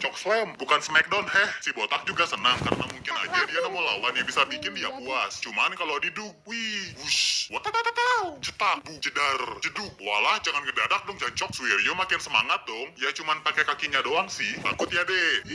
Choke Slam, bukan Smackdown. Si botak juga senang karena mungkin aja dia nemu lawan yang bisa bikin dia puas. Cuman kalau diduk, wih, wush, watatatau, cetak, bu, jedar, jeduk. Walah, jangan ngedadak dong, Jancok. Suiryo makin semangat dong. Ya cuman pakai kakinya doang sih. Takut ya deh.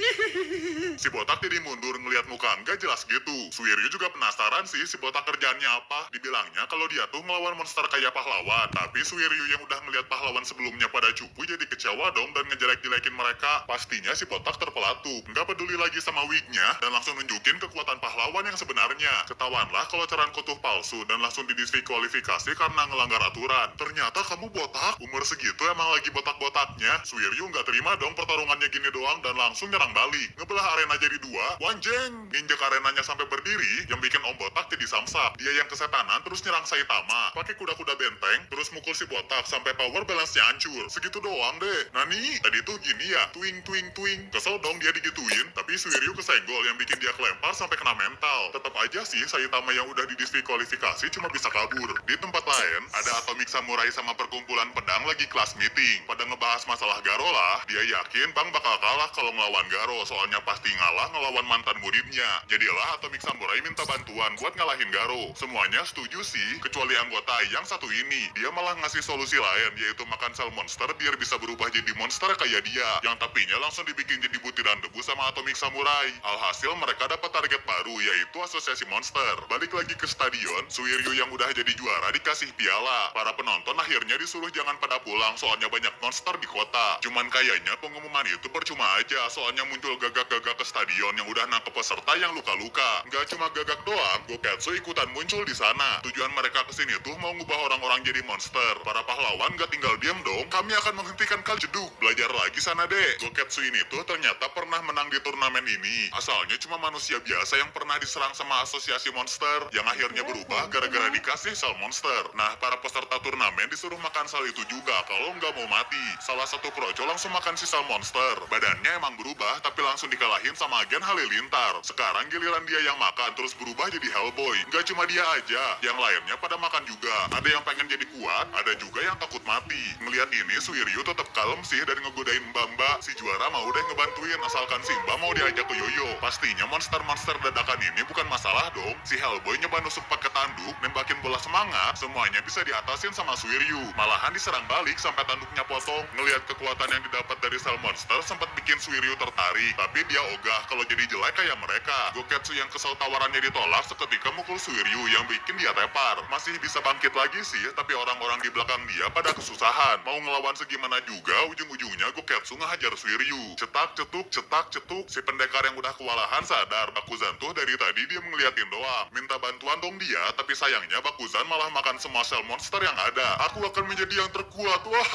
Si botak jadi mundur ngeliat muka nggak jelas gitu. Suiryo juga penasaran sih si botak kerjaannya apa. Dibilangnya kalau dia tuh ngelawan monster kayak pahlawan. Tapi Suiryo yang udah ngeliat pahlawan sebelumnya pada cupu jadi kecewa dong dan ngejelek-jelekin mereka. Pastinya si botak terpelatup. Nggak peduli lagi sama wignya dan langsung nunjukin kekuatan pahlawan yang sebenarnya. Ketahuanlah kalau Ceran Kutuh palsu dan langsung didiskualifikasi karena ngelanggar aturan. Ternyata kamu botak, umur segitu emang lagi botak-botaknya. Suiryo nggak terima dong pertarungannya gini doang dan langsung nyerang balik. Ngebelah arena jadi dua, wanjeng, nginjek arenanya sampai berdiri, yang bikin Om Botak jadi samsak. Dia yang kesetanan terus nyerang Saitama, pakai kuda-kuda benteng, terus mukul si botak sampai power balance-nya hancur. Segitu doang deh. Nani, tadi tuh gini ya, twing twing twing. Kesel dong dia digituin, tapi Suiryo kesenggol yang bikin dia kelempar sampai kena mental. Tetap aja sih Saitama yang udah didiskualifikasi cuma bisa kabur. Di tempat lain, ada Atomic Samurai sama perkumpulan pedang lagi kelas meeting. Pada ngebahas masalah Garo lah, dia yakin Bang bakal kalah kalau ngelawan Garo, soalnya pasti ngalah ngelawan mantan muridnya. Jadilah Atomic Samurai minta bantuan buat ngalahin Garo. Semuanya setuju sih, kecuali anggota yang satu ini. Dia malah ngasih solusi lain, yaitu makan sel monster biar bisa berubah jadi monster kayak dia. Yang tapinya langsung dibikin jadi butiran debu sama Atomic Samurai. Alhasil mereka dapat target baru, yaitu Asosiasi Monster. Balik lagi ke stadion, Suiryo yang udah jadi juara dikasih piala. Para penonton akhirnya disuruh jangan pada pulang, soalnya banyak monster di kota. Cuman kayaknya pengumuman itu percuma aja, soalnya muncul gagak-gagak ke stadion yang udah nangkep peserta yang luka-luka. Nggak cuma gagak doang, Goketsu ikutan muncul di sana. Tujuan mereka kesini tuh mau ngubah orang-orang jadi monster. Para pahlawan nggak tinggal diam dong. Kami akan menghentikan kalian. Jeduk, belajar lagi sana deh. Goketsu ini tuh ternyata pernah menang di turnamen ini. Asalnya cuma manusia biasa yang pernah diserang sama asosiasi monster, yang akhirnya berubah gara-gara dikasih sel monster. Nah, para peserta turnamen disuruh makan sel itu juga kalau nggak mau mati. Salah satu kroco langsung makan si sel monster. Badannya emang berubah, tapi langsung dikalahin sama agen Halilintar. Sekarang giliran dia yang makan, terus berubah jadi Hellboy. Nggak cuma dia aja, yang lainnya pada makan juga. Ada yang pengen jadi kuat, ada juga yang takut mati. Ngelihat ini, Suiryo tetap kalem sih dan ngegodain Mbak. Si juara mau deh ngebantuin, asalkan si Mbak mau diajak ke Yoyo. Pastinya monster-monster dadakan ini bukan masalah dong. Si Hellboy nyoba nusuk pakai tanduk, nembakin bola semangat, semuanya bisa diatasin sama Suiryo. Malahan diserang balik sampai tanduknya potong. Ngelihat kekuatan yang didapat dari sel monster sempat bikin Suiryo tertarik, tapi dia ogah kalau jadi jelek kayak mereka. Goketsu yang kesel tawarannya ditolak seketika mukul Suiryo yang bikin dia tepar. Masih bisa bangkit lagi sih, tapi orang-orang di belakang dia pada kesusahan. Mau ngelawan segimana juga, ujung-ujungnya Goketsu ngehajar Suiryo. Cetak, cetuk, cetak, cetuk. Si pendekar yang udah kewalahan sadar Bakuzan tuh dari tadi dia ngeliatin doang. Minta bantuan dong dia, tapi sayangnya Bakuzan malah makan semua sel monster yang ada. Aku akan menjadi yang terkuat. Wah,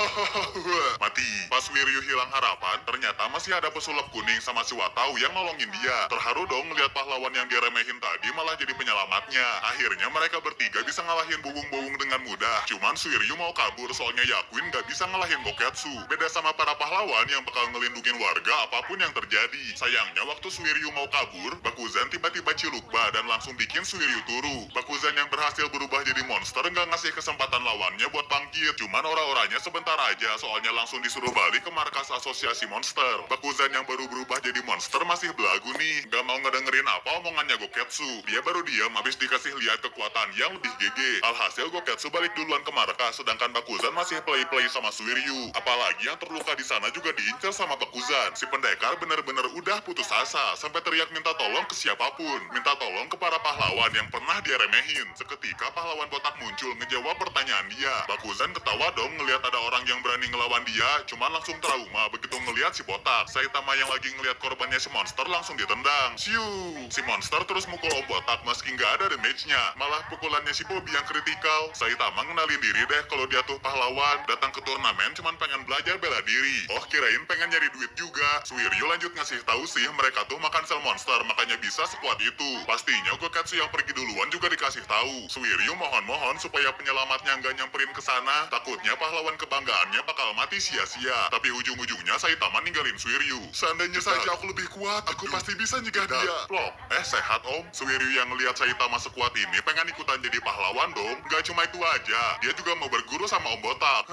mati. Pas Suiryo hilang harapan, ternyata masih ada pesulap kuning sama si Watau yang nolongin dia. Terharu dong ngeliat pahlawan yang dia remehin tadi malah jadi penyelamatnya. Akhirnya mereka bertiga bisa ngalahin Bubung-Bubung dengan mudah. Cuman Suiryo mau kabur soalnya Yakuin gak bisa ngalahin Goketsu. Beda sama para pahlawan yang bakal ngelindungin warga apapun yang terjadi. Sayangnya waktu Suiryo mau kabur, Bakuzan tiba-tiba cilukba dan langsung bikin Suiryo turu. Bakuzan yang berhasil berubah jadi monster nggak ngasih kesempatan lawannya buat bangkit. Cuman ora-oranya sebentar aja, soalnya langsung disuruh balik ke markas asosiasi monster. Bakuzan yang baru berubah jadi monster masih belagu nih, nggak mau ngedengerin apa omongannya Goketsu. Dia baru diam habis dikasih lihat kekuatan yang lebih GG. Alhasil Goketsu balik duluan ke markas, sedangkan Bakuzan masih play-play sama Suiryo. Apalagi yang terluka di sana juga diincar sama Bakuzan. Si pendekar bener-bener udah putus asa, sampai teriak minta tolong ke siapapun. Minta tolong ke para pahlawan yang pernah dia remehin. Seketika pahlawan botak muncul ngejawab pertanyaan dia. Bakuzan ketawa dong ngelihat ada orang yang berani ngelawan dia, cuman langsung trauma begitu ngelihat si botak. Saitama yang lagi ngelihat korbannya si monster langsung ditendang. Siu! Si monster terus mukul Om Botak meski nggak ada damage-nya. Malah pukulannya si Bobby yang kritikal. Saitama ngenalin diri deh kalau dia tuh pahlawan. Datang ke turnamen cuman pengen belajar bela diri. Oh, kirain pengen nyari duit juga. Suiryo lanjut ngasih tahu sih mereka tuh makan sel monster makanya bisa sekuat itu. Pastinya Goketsu yang pergi duluan juga dikasih tahu. Suiryo mohon-mohon supaya penyelamatnya nggak nyamperin ke sana. Takutnya pahlawan kebanggaannya bakal mati sia-sia. Tapi ujung-ujungnya Saitama ninggalin Suiryo. Seandainya saja aku lebih kuat, aku pasti bisa nyegah dia. Plok, sehat Om. Suiryo yang ngelihat Saitama sekuat ini pengen ikutan jadi pahlawan dong. Gak cuma itu aja, dia juga mau berguru sama Om Botak.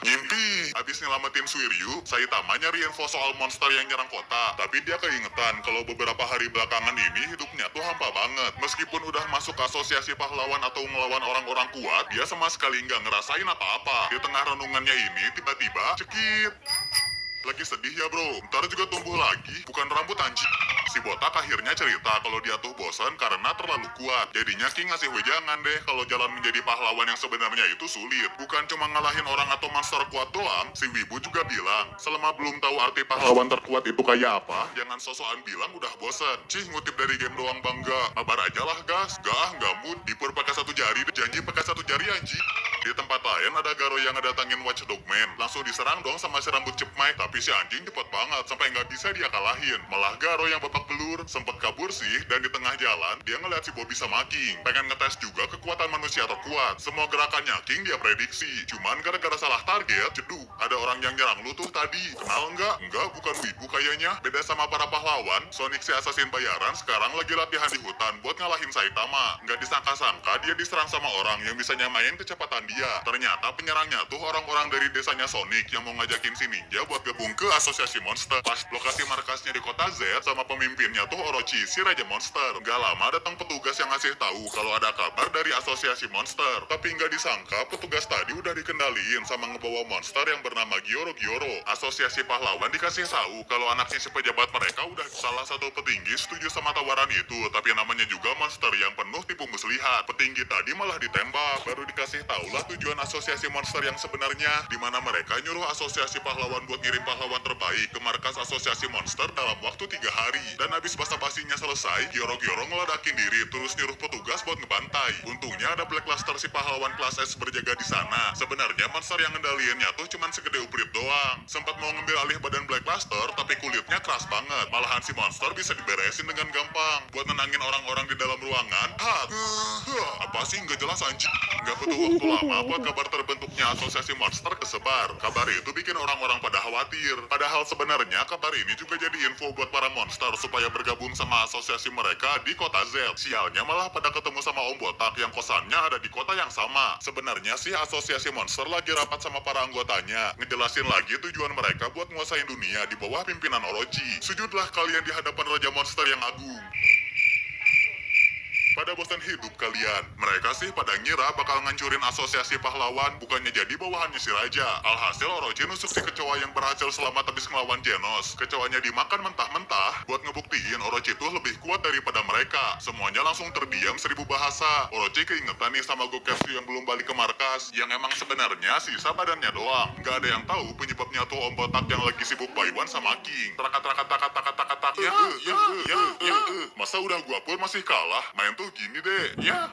Ngimpi. Habis nyelamatin Suiryo, Saitama nyari info soal monster monster yang nyerang kota. Tapi dia keingetan kalau beberapa hari belakangan ini hidupnya tuh hampa banget. Meskipun udah masuk asosiasi pahlawan atau ngelawan orang-orang kuat, dia sama sekali nggak ngerasain apa-apa. Di tengah renungannya ini tiba-tiba cekit. Lagi sedih ya bro, ntar juga tumbuh lagi, bukan rambut anjing. Si botak akhirnya cerita kalau dia tuh bosan karena terlalu kuat. Jadinya King ngasih wejangan deh kalau jalan menjadi pahlawan yang sebenarnya itu sulit. Bukan cuma ngalahin orang atau monster kuat doang, si Wibu juga bilang, selama belum tahu arti pahlawan terkuat itu kayak apa, jangan sosokan bilang udah bosan. Cih ngutip dari game doang bangga, kabar aja lah gas. Gak mood, dipur pakai satu jari, janji pakai satu jari anjing. Di tempat lain ada Garo yang ngedatangin Watchdog Man. Langsung diserang dong sama si rambut cepmai. Tapi si anjing cepet banget sampai nggak bisa dia kalahin. Malah Garo yang babak belur sempet kabur sih. Dan di tengah jalan dia ngeliat si Bobby sama King. Pengen ngetes juga kekuatan manusia terkuat. Semua gerakannya King dia prediksi. Cuman gara-gara salah target, jeduk. Ada orang yang nyerang lu tuh tadi. Kenal nggak? Enggak, bukan Wibu kayaknya. Beda sama para pahlawan, Sonic si assassin bayaran sekarang lagi latihan di hutan buat ngalahin Saitama. Nggak disangka-sangka dia diserang sama orang yang bisa nyamain kecepatan dia. Ternyata penyerangnya tuh orang-orang dari desanya Sonic yang mau ngajakin si ninja buat gabung ke asosiasi monster. Pas lokasi markasnya di kota Z sama pemimpinnya tuh Orochi, si raja monster. Gak lama datang petugas yang ngasih tahu kalau ada kabar dari asosiasi monster. Tapi nggak disangka petugas tadi udah dikendaliin sama ngebawa monster yang bernama Gyoro. Asosiasi pahlawan dikasih tahu kalau anaknya si pejabat mereka udah salah satu petinggi setuju sama tawaran itu. Tapi namanya juga monster yang penuh tipu muslihat. Petinggi tadi malah ditembak. Baru dikasih tahu lah tujuan asosiasi monster yang sebenarnya, di mana mereka nyuruh asosiasi pahlawan buat ngirim pahlawan terbaik ke markas asosiasi monster dalam waktu 3 hari. Dan abis basa-basinya selesai, Gyoro ngeledakin diri terus nyuruh petugas buat ngebantai. Untungnya ada Black Luster si pahlawan kelas S berjaga di sana. Sebenarnya monster yang ngendaliinnya tuh cuman segede uprit doang. Sempat mau ngambil alih badan Black Luster, tapi kulitnya keras banget. Malahan si monster bisa diberesin dengan gampang. Buat nenangin orang-orang di dalam ruangan, apa sih nggak jelas anjing. Nggak butuh waktu lama buat kabar terbentuknya asosiasi monster kesebar. Kabar itu bikin orang-orang pada khawatir. Padahal sebenarnya kabar ini juga jadi info buat para monster supaya bergabung sama asosiasi mereka di kota Z. Sialnya malah pada ketemu sama Om Botak yang kosannya ada di kota yang sama. Sebenarnya sih asosiasi monster lagi rapat sama para anggotanya, ngejelasin lagi tujuan mereka buat nguasain dunia di bawah pimpinan Orochi. Sujudlah kalian di hadapan Raja Monster yang agung. Pada bosan hidup kalian. Mereka sih pada ngira bakal ngancurin asosiasi pahlawan, bukannya jadi bawahannya si Raja. Alhasil Orochi nusuk si kecoa yang berhasil selamat habis ngelawan Genos. Kecoanya dimakan mentah-mentah buat ngebuktiin Orochi tuh lebih kuat daripada mereka. Semuanya langsung terdiam 1000 bahasa. Orochi keingetan nih sama Goketsu yang belum balik ke markas, yang emang sebenarnya sisa badannya doang. Gak ada yang tahu penyebabnya tuh Om Botak yang lagi sibuk Baiwan sama King. Terakat-terakat Masa udah gua pun masih kalah? Main tuh gini deh. Ya.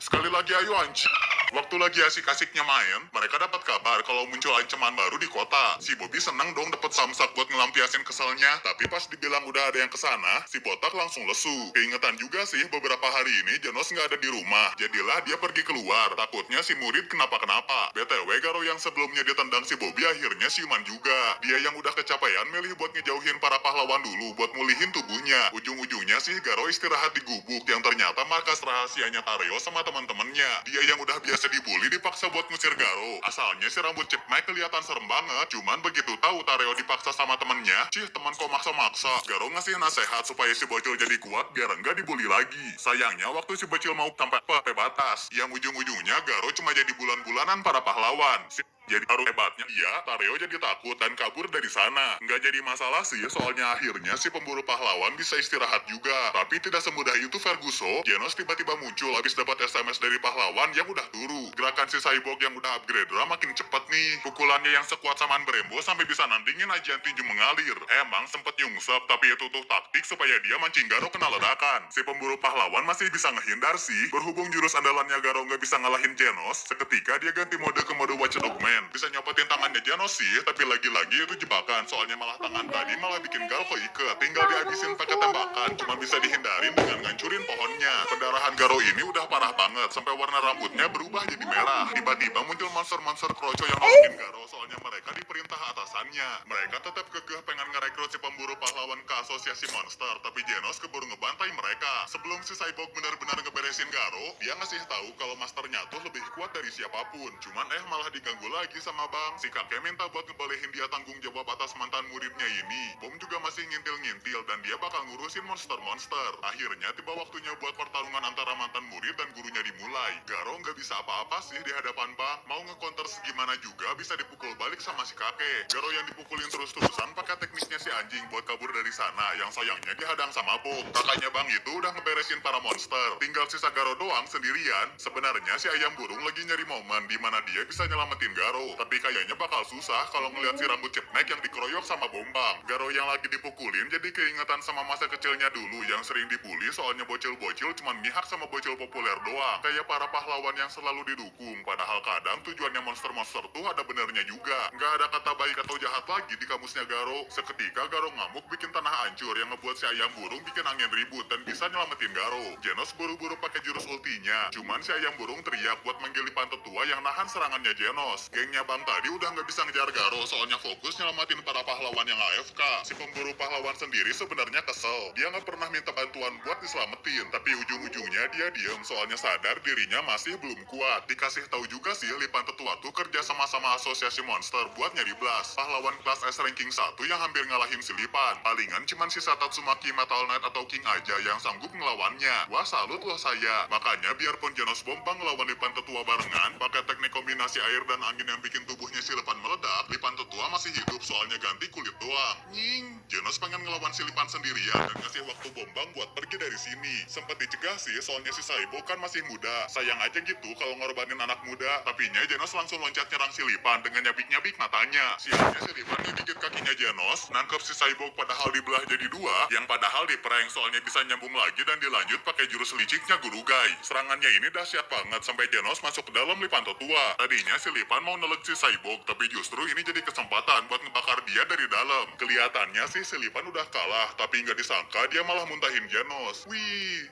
Sekali lagi ayo anjing. Waktu lagi asik-asiknya main, mereka dapat kabar kalau muncul ancaman baru di kota. Si Bobby senang dong dapat samsak buat ngelampiasin keselnya. Tapi pas dibilang udah ada yang kesana, si Botak langsung lesu. Keingetan juga sih beberapa hari ini Genos nggak ada di rumah. Jadilah dia pergi keluar. Takutnya si murid kenapa-kenapa. BTW Garo yang sebelumnya ditendang si Bobby akhirnya siuman juga. Dia yang udah kecapean milih buat ngejauhin para pahlawan dulu buat mulihin tubuhnya. Ujung-ujungnya sih Garo istirahat di gubuk yang ternyata markas rahasianya Tareo sama teman-temannya. Dia yang udah biasa dibully dipaksa buat ngusir Garo. Asalnya si rambut Chipmai kelihatan serem banget. Cuman begitu tahu Tareo dipaksa sama temennya, teman kok maksa-maksa. Garo ngasih nasehat supaya si bocil jadi kuat biar enggak dibully lagi. Sayangnya waktu si bocil mau sampai batas, yang ujung-ujungnya Garo cuma jadi bulan-bulanan para pahlawan. Jadi baru hebatnya dia, Tareo jadi takut dan kabur dari sana. Nggak jadi masalah sih, soalnya akhirnya si pemburu pahlawan bisa istirahat juga. Tapi tidak semudah itu Ferguso. Genos tiba-tiba muncul habis dapat SMS dari pahlawan yang udah turu. Gerakan si Cyborg yang udah upgrade makin cepet nih. Pukulannya yang sekuat samaan Brembo sampai bisa nandingin ajian tinju mengalir. Emang sempet nyungsep, tapi itu tuh taktik supaya dia mancing Garo kena ledakan. Si pemburu pahlawan masih bisa ngehindar sih. Berhubung jurus andalannya Garo nggak bisa ngalahin Genos, seketika dia ganti mode ke mode Watchdog Man. Bisa nyopotin tangannya Genos sih, tapi lagi-lagi itu jebakan. Soalnya malah tangan tadi malah bikin Garo keiket. Tinggal dihabisin pakai tembakan, cuma bisa dihindarin dengan ngancurin pohonnya. Pendarahan Garo ini udah parah banget, sampai warna rambutnya berubah jadi merah. Tiba-tiba muncul monster-monster kroco yang nolongin Garo, soalnya mereka diperintah atasannya. Mereka tetap kekeh pengen ngerekrut si pemburu pahlawan ke asosiasi monster, tapi Genos keburu ngebantai mereka. Sebelum si Cyborg benar-benar ngeberesin Garo, dia ngasih tahu kalau masternya tuh lebih kuat dari siapapun. Cuman malah diganggu lagi lagi sama Bang. Si kakek minta buat ngebolehin dia tanggung jawab atas mantan muridnya ini. Bom juga masih ngintil-ngintil dan dia bakal ngurusin monster-monster. Akhirnya tiba waktunya buat pertarungan antara mantan murid dan gurunya dimulai. Garo nggak bisa apa-apa sih di hadapan Bang. Mau nge-counter segimana juga bisa dipukul balik sama si kakek. Garo yang dipukulin terus-terusan pakai tekniknya si anjing buat kabur dari sana. Yang sayangnya dihadang sama Bom. Kakaknya Bang itu udah ngeberesin para monster. Tinggal sisa Garo doang sendirian. Sebenarnya si ayam burung lagi nyari momen di mana dia bisa nyelamatin Garo. Tapi kayaknya bakal susah kalau ngeliat si rambut cepnek yang dikeroyok sama Bombang. Garo yang lagi dipukulin jadi keingetan sama masa kecilnya dulu yang sering dibully soalnya bocil-bocil cuman mihak sama bocil populer doang. Kayak para pahlawan yang selalu didukung. Padahal kadang tujuannya monster-monster tuh ada benernya juga. Nggak ada kata baik atau jahat lagi di kamusnya Garo. Seketika Garo ngamuk bikin tanah hancur yang ngebuat si ayam burung bikin angin ribut dan bisa nyelamatin Garo. Genos buru-buru pakai jurus ultinya. Cuman si ayam burung teriak buat manggil Lipan tetua yang nahan serangannya Genos. Gengnya Bang tadi udah nggak bisa ngejar Garo soalnya fokus nyelamatin para pahlawan yang AFK. Si pemburu pahlawan sendiri sebenarnya kesel. Dia nggak pernah minta bantuan buat diselamatin. Tapi ujung-ujungnya dia diem soalnya sadar dirinya masih belum kuat. Dikasih tahu juga sih Lipan tetua tuh kerja sama-sama asosiasi monster buat nyari Blast. Pahlawan kelas S ranking 1 yang hampir ngalahin si Lipan. Palingan cuman sisa Tatsumaki Metal Knight atau King aja yang sanggup ngelawannya. Wah salut loh saya. Makanya biarpun Genos Bombang ngelawan Lipan tetua barengan, pakai teknik kombinasi air dan angin yang bikin tubuhnya si Lipan meledak, Lipan tetua masih hidup soalnya ganti kulit doang. Nying, Genos pengen ngelawan si Lipan sendirian dan ngasih waktu Bombang buat pergi dari sini. Sempet dicegah sih soalnya si Saibo kan masih muda. Sayang aja gitu kalau ngorbanin anak muda. Tapinya Genos langsung loncat nyerang si Lipan dengan nyabik-nyabik matanya. Sialnya si Lipan ngegigit kakinya Genos, nangkep si Saibo padahal dibelah jadi dua, yang padahal diprank soalnya bisa nyambung lagi dan dilanjut pakai jurus liciknya Gurugai. Serangannya ini dahsyat banget sampai Genos masuk ke dalam Lipan tetua. Tadinya si Lipan mau nelek si Saibok, tapi justru ini jadi kesempatan buat ngebakar dia dari dalam. Kelihatannya sih si Lipan udah kalah, tapi nggak disangka dia malah muntahin Genos. Wih.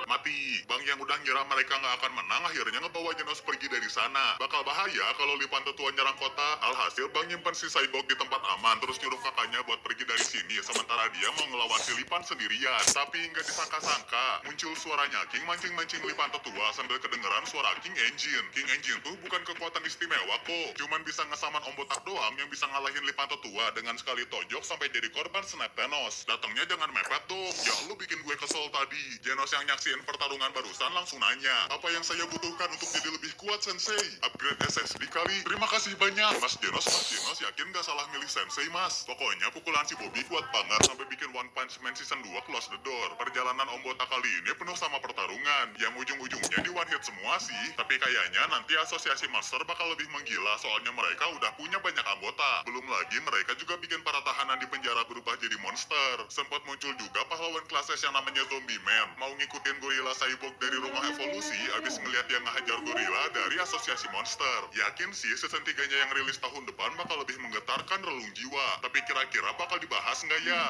Mati. Bang yang udah ngira mereka nggak akan menang akhirnya ngebawa Genos pergi dari sana. Bakal bahaya kalau Lipan tetua nyerang kota. Alhasil Bang nyimpen si Saibok di tempat aman terus nyuruh kakaknya buat pergi dari sini. Sementara dia mau ngelawan si Lipan sendirian. Tapi nggak disangka-sangka muncul suaranya King mancing-mancing Lipan tetua sambil kedengeran suara King Engine. King Engine tuh bukan kekuatan istimewa kok. Cuman bisa ngesaman Om Botak doang yang bisa ngalahin Lipan tetua dengan sekali tojok sampai jadi korban snap Thanos. Datangnya jangan mepet dong. Ya lu bikin gue kesel tadi. Genos yang nyaksiin pertarungan barusan langsung nanya, apa yang saya butuhkan untuk jadi lebih kuat Sensei? Upgrade SSD kali. Terima kasih banyak. Mas Genos yakin gak salah milih Sensei mas? Pokoknya pukulan si Bobby kuat banget sampai bikin One Punch Man Season 2 close the door. Perjalanan Om Botak kali ini penuh sama pertarungan yang ujung-ujungnya di one hit semua sih. Tapi kayaknya nanti asosiasi master bakal lebih menggila soalnya mereka udah punya banyak anggota. Belum lagi mereka juga bikin para tahanan di penjara berubah jadi monster. Sempat muncul juga pahlawan kelas S yang namanya Zombie Man. Mau ngikutin gorila Cyborg dari rumah evolusi abis ngeliat dia ngehajar gorila dari asosiasi monster. Yakin sih season 3-nya yang rilis tahun depan bakal lebih menggetarkan relung jiwa. Tapi kira-kira bakal dibahas nggak ya?